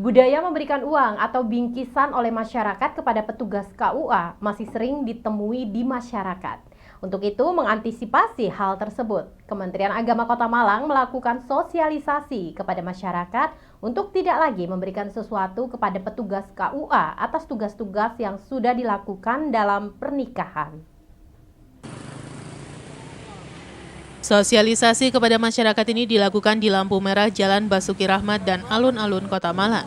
Budaya memberikan uang atau bingkisan oleh masyarakat kepada petugas KUA masih sering ditemui di masyarakat. Untuk itu, mengantisipasi hal tersebut, Kementerian Agama Kota Malang melakukan sosialisasi kepada masyarakat untuk tidak lagi memberikan sesuatu kepada petugas KUA atas tugas-tugas yang sudah dilakukan dalam pernikahan. Sosialisasi kepada masyarakat ini dilakukan di lampu merah Jalan Basuki Rahmat dan alun-alun Kota Malang.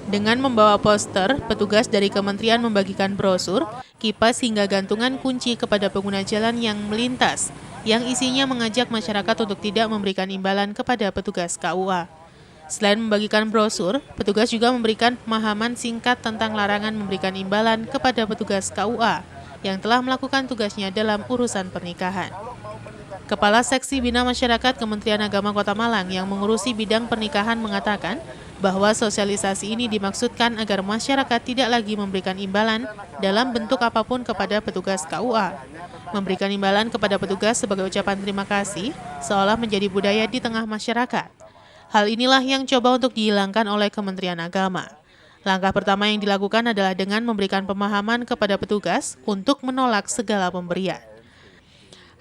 Dengan membawa poster, petugas dari kementerian membagikan brosur, kipas hingga gantungan kunci kepada pengguna jalan yang melintas, yang isinya mengajak masyarakat untuk tidak memberikan imbalan kepada petugas KUA. Selain membagikan brosur, petugas juga memberikan pemahaman singkat tentang larangan memberikan imbalan kepada petugas KUA yang telah melakukan tugasnya dalam urusan pernikahan. Kepala Seksi Bina Masyarakat Kementerian Agama Kota Malang yang mengurusi bidang pernikahan mengatakan bahwa sosialisasi ini dimaksudkan agar masyarakat tidak lagi memberikan imbalan dalam bentuk apapun kepada petugas KUA. Memberikan imbalan kepada petugas sebagai ucapan terima kasih seolah menjadi budaya di tengah masyarakat. Hal inilah yang coba untuk dihilangkan oleh Kementerian Agama. Langkah pertama yang dilakukan adalah dengan memberikan pemahaman kepada petugas untuk menolak segala pemberian.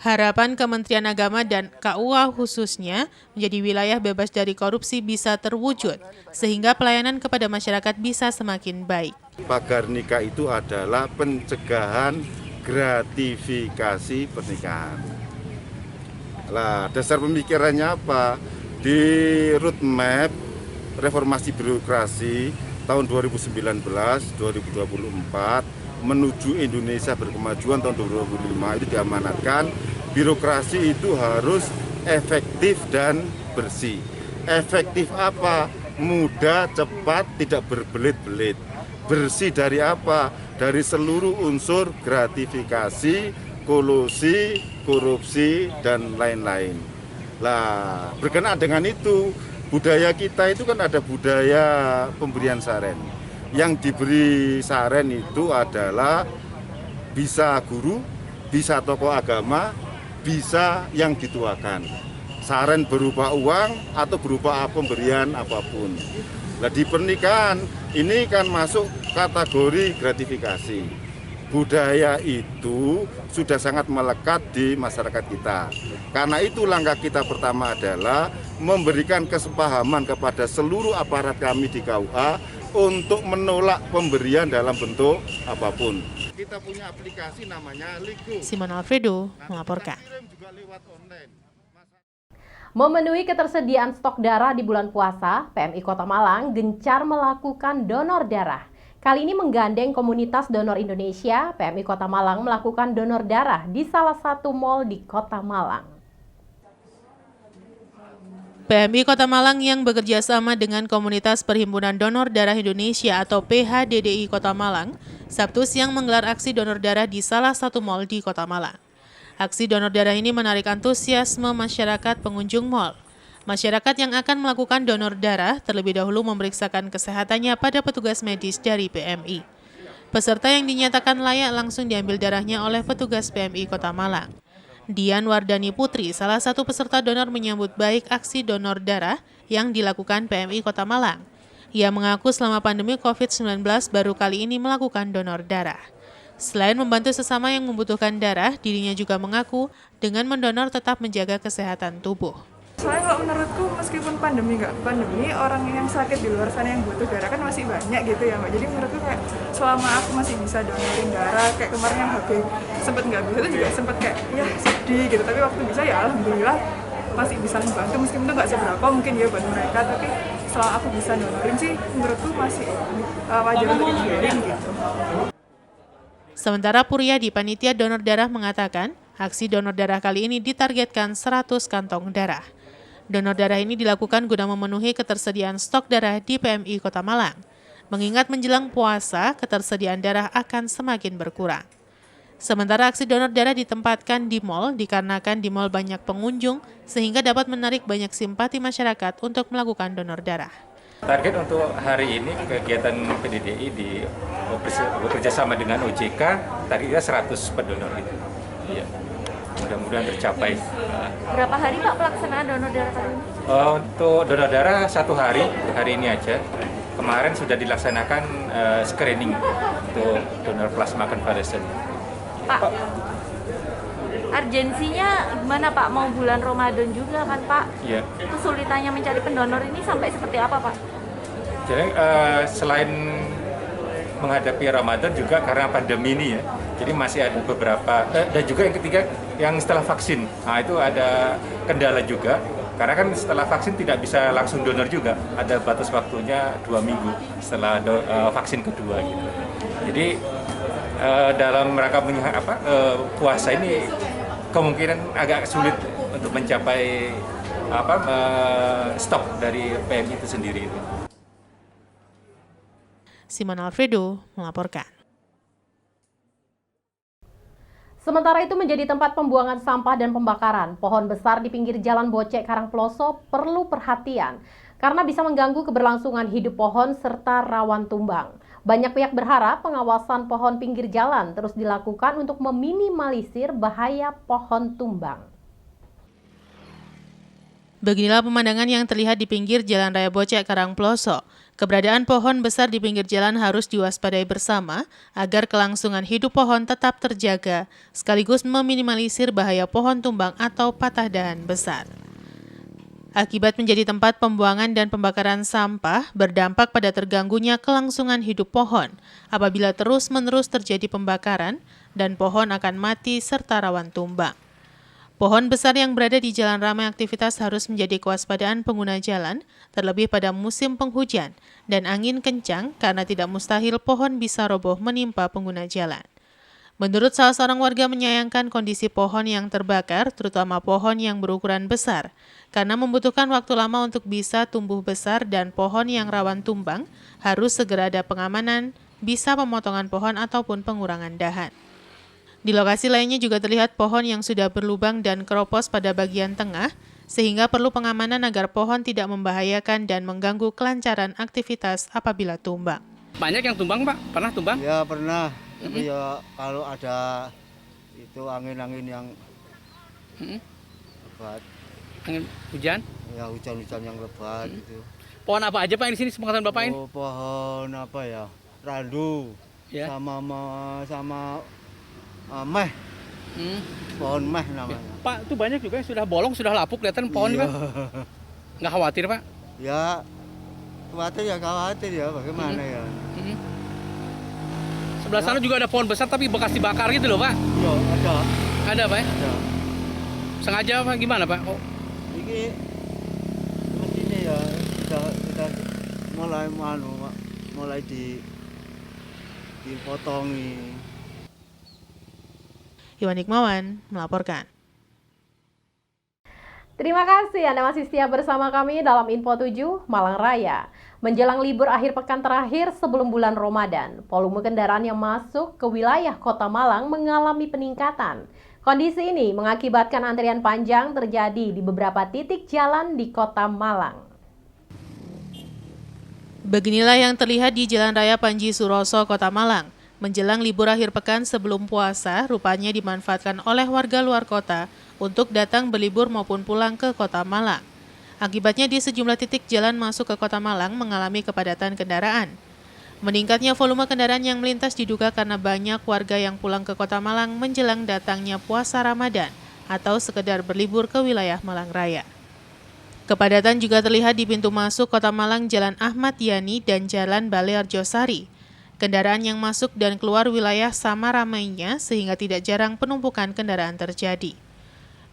Harapan Kementerian Agama dan KUA khususnya menjadi wilayah bebas dari korupsi bisa terwujud, sehingga pelayanan kepada masyarakat bisa semakin baik. Pagar nikah itu adalah pencegahan gratifikasi pernikahan. Lah, dasar pemikirannya apa? Di roadmap reformasi birokrasi tahun 2019-2024 menuju Indonesia berkemajuan tahun 2025 itu diamanatkan birokrasi itu harus efektif dan bersih. Efektif apa? Mudah, cepat, tidak berbelit-belit. Bersih dari apa? Dari seluruh unsur gratifikasi, kolusi, korupsi, dan lain-lain. Lah, berkenaan dengan itu, budaya kita itu kan ada budaya pemberian saren. Yang diberi saren itu adalah bisa guru, bisa tokoh agama, bisa yang dituakan. Saren berupa uang atau berupa pemberian apapun. Nah, di pernikahan ini kan masuk kategori gratifikasi. Budaya itu sudah sangat melekat di masyarakat kita. Karena itu langkah kita pertama adalah memberikan kesepahaman kepada seluruh aparat kami di KUA untuk menolak pemberian dalam bentuk apapun. Kita punya aplikasi namanya Ligo. Simon Alfredo melaporkan. Memenuhi ketersediaan stok darah di bulan puasa, PMI Kota Malang gencar melakukan donor darah. Kali ini menggandeng komunitas donor Indonesia, PMI Kota Malang melakukan donor darah di salah satu mal di Kota Malang. PMI Kota Malang yang bekerja sama dengan Komunitas Perhimpunan Donor Darah Indonesia atau PHDDI Kota Malang, Sabtu siang menggelar aksi donor darah di salah satu mal di Kota Malang. Aksi donor darah ini menarik antusiasme masyarakat pengunjung mal. Masyarakat yang akan melakukan donor darah terlebih dahulu memeriksakan kesehatannya pada petugas medis dari PMI. Peserta yang dinyatakan layak langsung diambil darahnya oleh petugas PMI Kota Malang. Dian Wardani Putri, salah satu peserta donor menyambut baik aksi donor darah yang dilakukan PMI Kota Malang. Ia mengaku selama pandemi COVID-19 baru kali ini melakukan donor darah. Selain membantu sesama yang membutuhkan darah, dirinya juga mengaku dengan mendonor tetap menjaga kesehatan tubuh. Soalnya kalau menurutku meskipun pandemi nggak pandemi, orang yang sakit di luar sana yang butuh darah kan masih banyak gitu ya Mbak. Jadi menurutku kayak selama aku masih bisa donorin darah, kayak kemarin yang HB sempet nggak bisa itu juga sempet kayak ya sedih gitu. Tapi waktu bisa ya alhamdulillah masih bisa membantu meskipun itu nggak seberapa mungkin ya buat mereka. Tapi selama aku bisa donorin sih menurutku masih wajar untuk didonorin gitu. Sementara Puryadi, panitia donor darah mengatakan, aksi donor darah kali ini ditargetkan 100 kantong darah. Donor darah ini dilakukan guna memenuhi ketersediaan stok darah di PMI Kota Malang. Mengingat menjelang puasa, ketersediaan darah akan semakin berkurang. Sementara aksi donor darah ditempatkan di mal dikarenakan di mal banyak pengunjung sehingga dapat menarik banyak simpati masyarakat untuk melakukan donor darah. Target untuk hari ini kegiatan PDDI bekerja sama dengan OJK, targetnya 100 pendonor itu. Iya. Mudah-mudahan tercapai. Berapa hari Pak pelaksanaan donor darah kali ini? Untuk donor darah 1 hari ini aja. kemarin sudah dilaksanakan screening untuk donor plasma konvalesen. Pak, urgensinya gimana Pak? Mau bulan Ramadan juga kan Pak? Iya. Kesulitannya mencari pendonor ini sampai seperti apa Pak? Jadi selain menghadapi Ramadan juga karena pandemi ini ya, jadi masih ada beberapa, dan juga yang ketiga yang setelah vaksin, nah itu ada kendala juga, karena kan setelah vaksin tidak bisa langsung donor juga, ada batas waktunya 2 minggu setelah vaksin kedua gitu. Jadi dalam rangka puasa ini kemungkinan agak sulit untuk mencapai stok dari PMI itu sendiri. Simon Alfredo melaporkan. Sementara itu menjadi tempat pembuangan sampah dan pembakaran, pohon besar di pinggir Jalan Bocek Karangploso perlu perhatian karena bisa mengganggu keberlangsungan hidup pohon serta rawan tumbang. Banyak pihak berharap pengawasan pohon pinggir jalan terus dilakukan untuk meminimalisir bahaya pohon tumbang. Beginilah pemandangan yang terlihat di pinggir Jalan Raya Bocek Karangploso. Keberadaan pohon besar di pinggir jalan harus diwaspadai bersama agar kelangsungan hidup pohon tetap terjaga, sekaligus meminimalisir bahaya pohon tumbang atau patah dahan besar. Akibat menjadi tempat pembuangan dan pembakaran sampah, berdampak pada terganggunya kelangsungan hidup pohon apabila terus-menerus terjadi pembakaran dan pohon akan mati serta rawan tumbang. Pohon besar yang berada di jalan ramai aktivitas harus menjadi kewaspadaan pengguna jalan, terlebih pada musim penghujan dan angin kencang karena tidak mustahil pohon bisa roboh menimpa pengguna jalan. Menurut salah seorang warga menyayangkan kondisi pohon yang terbakar, terutama pohon yang berukuran besar, karena membutuhkan waktu lama untuk bisa tumbuh besar dan pohon yang rawan tumbang harus segera ada pengamanan, bisa pemotongan pohon ataupun pengurangan dahan. Di lokasi lainnya juga terlihat pohon yang sudah berlubang dan keropos pada bagian tengah, sehingga perlu pengamanan agar pohon tidak membahayakan dan mengganggu kelancaran aktivitas apabila tumbang. Banyak yang tumbang, Pak? Pernah tumbang? Ya pernah, tapi ya kalau ada itu angin-angin yang lebat, Angin hujan? ya hujan-hujan yang lebat gitu. Pohon apa aja Pak yang di sini sepengetahuan Bapak ini? Oh, pohon apa ya? Randu, Ya. sama meh, pohon meh namanya. Pak, itu banyak juga yang sudah bolong, sudah lapuk, kelihatan pohon Iya. Pak. Nggak khawatir Pak? Ya khawatir ya, bagaimana ya? Sebelah sana juga ada pohon besar tapi bekas dibakar gitu loh Pak. Iya, ada. Ada Pak? Ada. Sengaja Pak? Gimana Pak? Oh. Ini mestinya ya kita mulai dipotongi. Iwan Hikmawan melaporkan. Terima kasih Anda masih setia bersama kami dalam Info 7 Malang Raya. Menjelang libur akhir pekan terakhir sebelum bulan Ramadan, volume kendaraan yang masuk ke wilayah Kota Malang mengalami peningkatan. Kondisi ini mengakibatkan antrian panjang terjadi di beberapa titik jalan di Kota Malang. Beginilah yang terlihat di Jalan Raya Panji Suroso, Kota Malang. Menjelang libur akhir pekan sebelum puasa, rupanya dimanfaatkan oleh warga luar kota untuk datang berlibur maupun pulang ke Kota Malang. Akibatnya di sejumlah titik jalan masuk ke Kota Malang mengalami kepadatan kendaraan. Meningkatnya volume kendaraan yang melintas diduga karena banyak warga yang pulang ke Kota Malang menjelang datangnya puasa Ramadan atau sekedar berlibur ke wilayah Malang Raya. Kepadatan juga terlihat di pintu masuk Kota Malang Jalan Ahmad Yani dan Jalan Bale Arjosari. Kendaraan yang masuk dan keluar wilayah sama ramainya sehingga tidak jarang penumpukan kendaraan terjadi.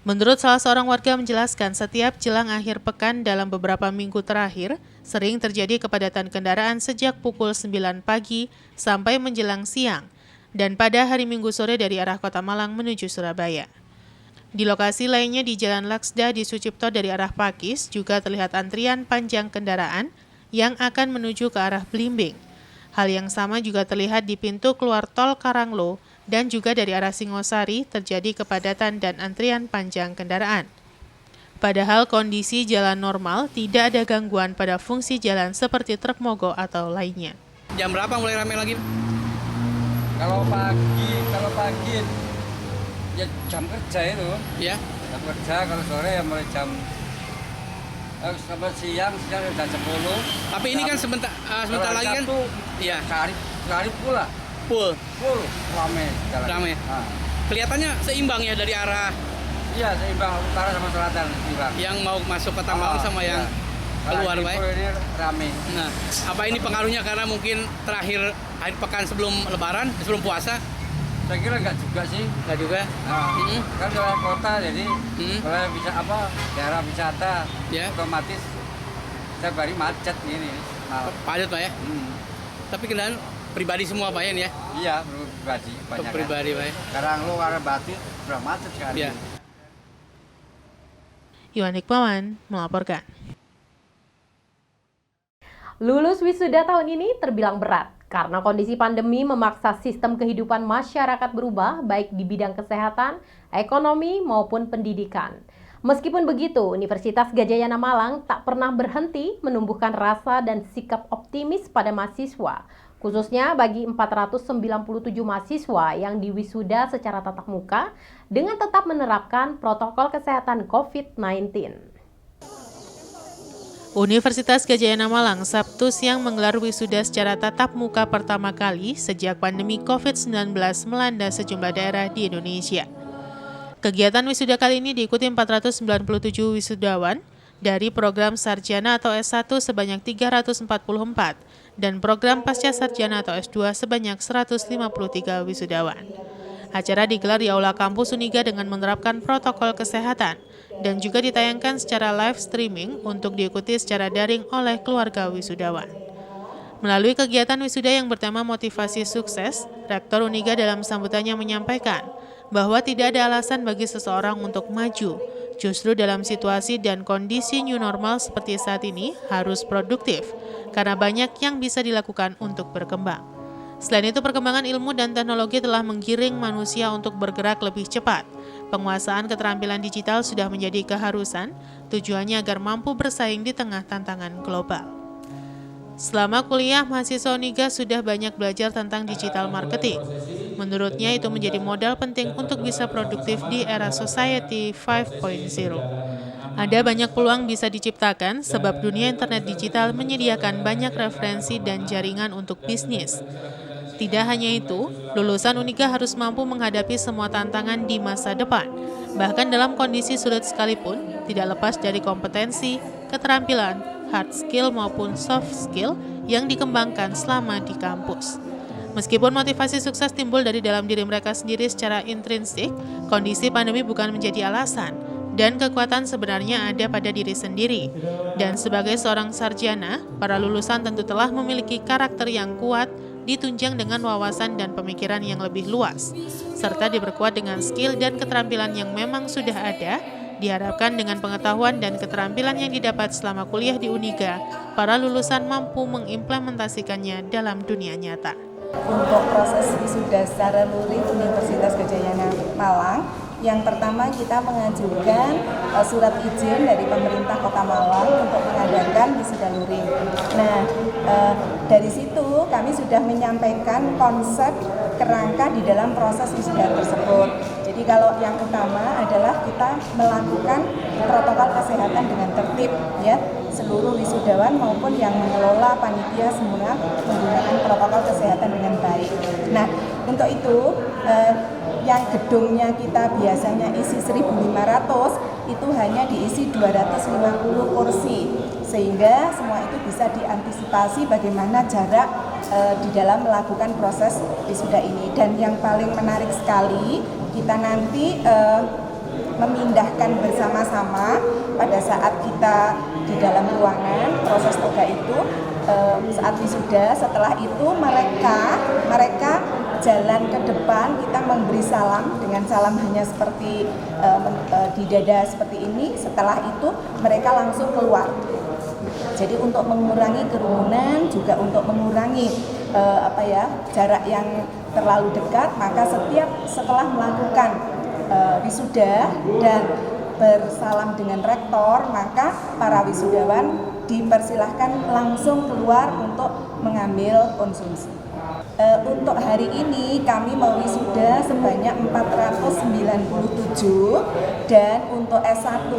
Menurut salah seorang warga menjelaskan setiap jelang akhir pekan dalam beberapa minggu terakhir, sering terjadi kepadatan kendaraan sejak pukul 9 pagi sampai menjelang siang, dan pada hari Minggu sore dari arah Kota Malang menuju Surabaya. Di lokasi lainnya di Jalan Laksda di Sucipto dari arah Pakis juga terlihat antrian panjang kendaraan yang akan menuju ke arah Blimbing. Hal yang sama juga terlihat di pintu keluar tol Karanglo dan juga dari arah Singosari terjadi kepadatan dan antrian panjang kendaraan. Padahal kondisi jalan normal tidak ada gangguan pada fungsi jalan seperti truk mogok atau lainnya. Jam berapa mulai ramai lagi? Kalau pagi ya jam kerja itu. Ya. Jam kerja, kalau sore ya mulai jam Sampai siang udah 10. Tapi ini kan sebentar lagi kan? Iya. Sehari pula. Full. Rame. Rame. Nah. Kelihatannya seimbang ya dari arah Iya, seimbang utara sama selatan seimbang. yang mau masuk Kota Malang sama yang keluar, Pak. Ini rame. Nah, apa ini pengaruhnya karena mungkin terakhir akhir pekan sebelum Lebaran, sebelum puasa? Saya kira enggak juga sih. Enggak juga. Nah, kan wilayah kota jadi wilayah bisa daerah wisata, Ya. otomatis setiap hari macet ini. Padat, Pak ya. Tapi kendaraan pribadi semua, Pak ya? Iya, pribadi banyak. Pribadi, Pak ya. Sekarang lu arah Batu udah macet sekali. Iya. Iwan Hikmawan melaporkan. Lulus wisuda tahun ini terbilang berat karena kondisi pandemi memaksa sistem kehidupan masyarakat berubah baik di bidang kesehatan, ekonomi maupun pendidikan. Meskipun begitu, Universitas Gadjah Yana Malang tak pernah berhenti menumbuhkan rasa dan sikap optimis pada mahasiswa, khususnya bagi 497 mahasiswa yang diwisuda secara tatap muka dengan tetap menerapkan protokol kesehatan COVID-19. Universitas Gadjah Yana Malang Sabtu siang menggelar wisuda secara tatap muka pertama kali sejak pandemi COVID-19 melanda sejumlah daerah di Indonesia. Kegiatan wisuda kali ini diikuti 497 wisudawan dari program sarjana atau S1 sebanyak 344 dan program pasca sarjana atau S2 sebanyak 153 wisudawan. Acara digelar di Aula Kampus Uniga dengan menerapkan protokol kesehatan dan juga ditayangkan secara live streaming untuk diikuti secara daring oleh keluarga wisudawan. Melalui kegiatan wisuda yang bertema motivasi sukses, Rektor Uniga dalam sambutannya menyampaikan bahwa tidak ada alasan bagi seseorang untuk maju. Justru dalam situasi dan kondisi new normal seperti saat ini harus produktif, karena banyak yang bisa dilakukan untuk berkembang. Selain itu, perkembangan ilmu dan teknologi telah menggiring manusia untuk bergerak lebih cepat. Penguasaan keterampilan digital sudah menjadi keharusan, tujuannya agar mampu bersaing di tengah tantangan global. Selama kuliah, mahasiswa Uniga sudah banyak belajar tentang digital marketing. Menurutnya itu menjadi modal penting untuk bisa produktif di era Society 5.0. Ada banyak peluang bisa diciptakan sebab dunia internet digital menyediakan banyak referensi dan jaringan untuk bisnis. Tidak hanya itu, lulusan Uniga harus mampu menghadapi semua tantangan di masa depan. Bahkan dalam kondisi sulit sekalipun, tidak lepas dari kompetensi, keterampilan, hard skill maupun soft skill yang dikembangkan selama di kampus. Meskipun motivasi sukses timbul dari dalam diri mereka sendiri secara intrinsik, kondisi pandemi bukan menjadi alasan, dan kekuatan sebenarnya ada pada diri sendiri. Dan sebagai seorang sarjana, para lulusan tentu telah memiliki karakter yang kuat, ditunjang dengan wawasan dan pemikiran yang lebih luas, serta diperkuat dengan skill dan keterampilan yang memang sudah ada. Diharapkan dengan pengetahuan dan keterampilan yang didapat selama kuliah di Uniga, para lulusan mampu mengimplementasikannya dalam dunia nyata. Untuk proses wisuda secara luring Universitas Gadjah Yana Malang, yang pertama kita mengajukan surat izin dari pemerintah Kota Malang untuk mengadakan wisuda luring. Nah, dari situ kami sudah menyampaikan konsep kerangka di dalam proses wisuda tersebut. Jadi kalau yang utama adalah kita melakukan protokol kesehatan dengan tertib, ya. Seluruh wisudawan maupun yang mengelola panitia semua menggunakan protokol kesehatan dengan baik. Nah, untuk itu yang gedungnya kita biasanya isi 1.500, itu hanya diisi 250 kursi, sehingga semua itu bisa diantisipasi bagaimana jarak di dalam melakukan proses wisuda ini. Dan yang paling menarik sekali, kita nanti memindahkan bersama-sama pada saat kita di dalam ruangan proses toga itu saat wisuda. Setelah itu mereka jalan ke depan, kita memberi salam dengan salam hanya seperti di dada seperti ini. Setelah itu mereka langsung keluar. Jadi untuk mengurangi kerumunan, juga untuk mengurangi jarak yang terlalu dekat, maka setelah melakukan wisuda dan bersalam dengan rektor, maka para wisudawan dipersilahkan langsung keluar untuk mengambil konsumsi. Untuk hari ini kami mewisuda sebanyak 497 dan untuk S1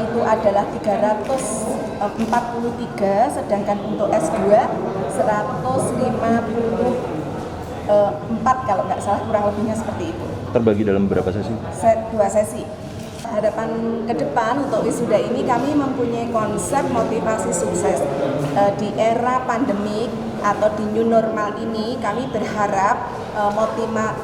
itu adalah 343, sedangkan untuk S2 154 kalau nggak salah, kurang lebihnya seperti itu. Terbagi dalam berapa sesi? 2 sesi. Harapan ke depan untuk wisuda ini kami mempunyai konsep motivasi sukses. Di era pandemik atau di new normal ini kami berharap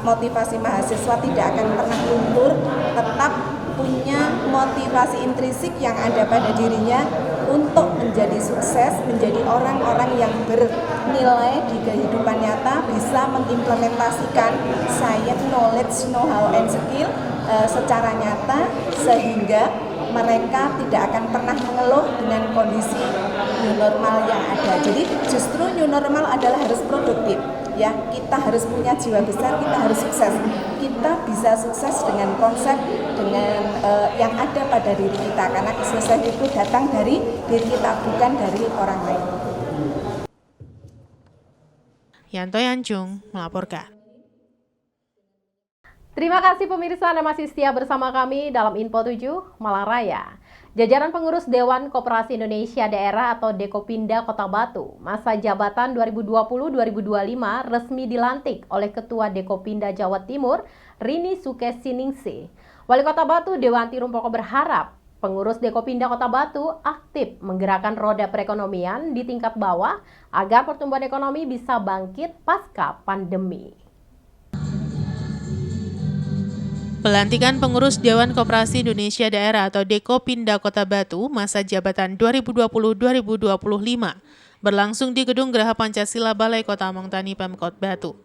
motivasi mahasiswa tidak akan pernah luntur, tetap punya motivasi intrinsik yang ada pada dirinya untuk menjadi sukses, menjadi orang-orang yang bernilai di kehidupan nyata, bisa mengimplementasikan science, knowledge, know-how, and skill secara nyata, sehingga mereka tidak akan pernah mengeluh dengan kondisi new normal yang ada. Jadi justru new normal adalah harus produktif, ya. Kita harus punya jiwa besar, kita harus sukses. Kita bisa sukses dengan konsep, dengan yang ada pada diri kita, karena kesuksesan itu datang dari diri kita, bukan dari orang lain. Yanto Yanjung melaporkan. Terima kasih pemirsa, Anda masih setia bersama kami dalam Info 7 Malang Raya. Jajaran pengurus Dewan Koperasi Indonesia Daerah atau Dekopinda Kota Batu, masa jabatan 2020-2025 resmi dilantik oleh Ketua Dekopinda Jawa Timur, Rini Sukesiningsih. Wali Kota Batu Dewanti Rumpoko berharap pengurus Dekopinda Kota Batu aktif menggerakkan roda perekonomian di tingkat bawah agar pertumbuhan ekonomi bisa bangkit pasca pandemi. Pelantikan pengurus Dewan Koperasi Indonesia Daerah atau Dekopinda Kota Batu masa jabatan 2020-2025 berlangsung di Gedung Geraha Pancasila Balai Kota Amangtani Pemkot Batu.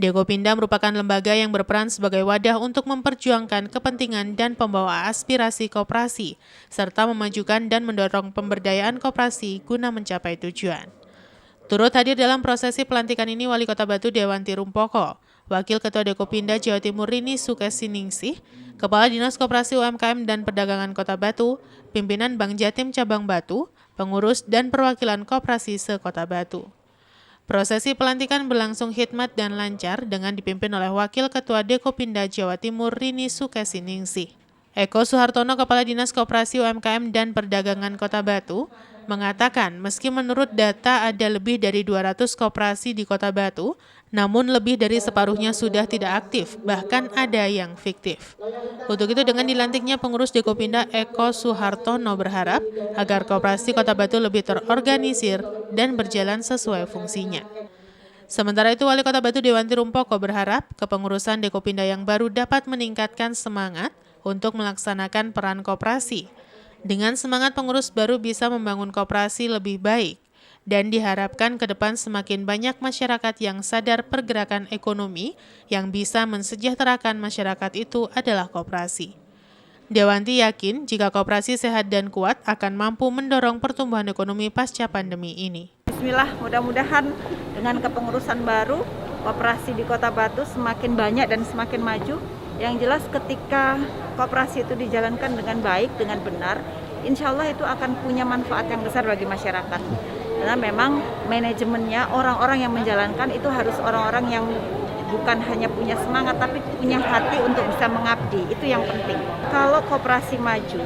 Dekopinda merupakan lembaga yang berperan sebagai wadah untuk memperjuangkan kepentingan dan pembawa aspirasi koperasi, serta memajukan dan mendorong pemberdayaan koperasi guna mencapai tujuan. Turut hadir dalam prosesi pelantikan ini Wali Kota Batu Dewanti Rumpoko, Wakil Ketua Dekopinda Jawa Timur Rini Sukesiningsih, Kepala Dinas Koperasi UMKM dan Perdagangan Kota Batu, pimpinan Bank Jatim Cabang Batu, pengurus dan perwakilan koperasi se-Kota Batu. Prosesi pelantikan berlangsung hikmat dan lancar dengan dipimpin oleh Wakil Ketua Dekopinda Jawa Timur Rini Sukesiningsih. Eko Suhartono, Kepala Dinas Koperasi UMKM dan Perdagangan Kota Batu, mengatakan meski menurut data ada lebih dari 200 koperasi di Kota Batu, namun lebih dari separuhnya sudah tidak aktif, bahkan ada yang fiktif. Untuk itu dengan dilantiknya pengurus Dekopinda Eko Suhartono berharap agar koperasi Kota Batu lebih terorganisir dan berjalan sesuai fungsinya. Sementara itu Wali Kota Batu Dewanti Rumpoko berharap kepengurusan Dekopinda yang baru dapat meningkatkan semangat untuk melaksanakan peran koperasi. Dengan semangat pengurus baru bisa membangun koperasi lebih baik dan diharapkan ke depan semakin banyak masyarakat yang sadar pergerakan ekonomi yang bisa mensejahterakan masyarakat itu adalah koperasi. Dewanti yakin jika koperasi sehat dan kuat akan mampu mendorong pertumbuhan ekonomi pasca pandemi ini. Bismillah, mudah-mudahan dengan kepengurusan baru, koperasi di Kota Batu semakin banyak dan semakin maju. Yang jelas ketika koperasi itu dijalankan dengan baik, dengan benar, insya Allah itu akan punya manfaat yang besar bagi masyarakat. Karena memang manajemennya, orang-orang yang menjalankan itu harus orang-orang yang bukan hanya punya semangat, tapi punya hati untuk bisa mengabdi. Itu yang penting. Kalau koperasi maju,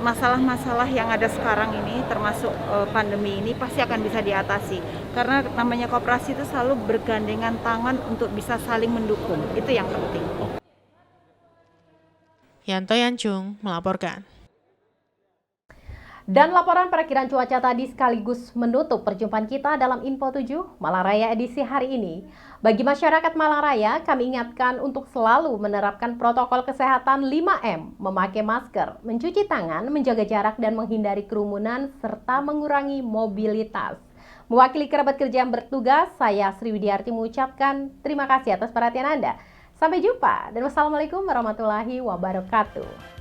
masalah-masalah yang ada sekarang ini, termasuk pandemi ini, pasti akan bisa diatasi. Karena namanya koperasi itu selalu bergandengan tangan untuk bisa saling mendukung. Itu yang penting. Yanto Yanjung melaporkan. Dan laporan perakiraan cuaca tadi sekaligus menutup perjumpaan kita dalam Info 7 Malang Raya edisi hari ini. Bagi masyarakat Malang Raya, kami ingatkan untuk selalu menerapkan protokol kesehatan 5M, memakai masker, mencuci tangan, menjaga jarak dan menghindari kerumunan, serta mengurangi mobilitas. Mewakili kerabat kerja yang bertugas, saya Sri Widiarti mengucapkan terima kasih atas perhatian Anda. Sampai jumpa dan wassalamualaikum warahmatullahi wabarakatuh.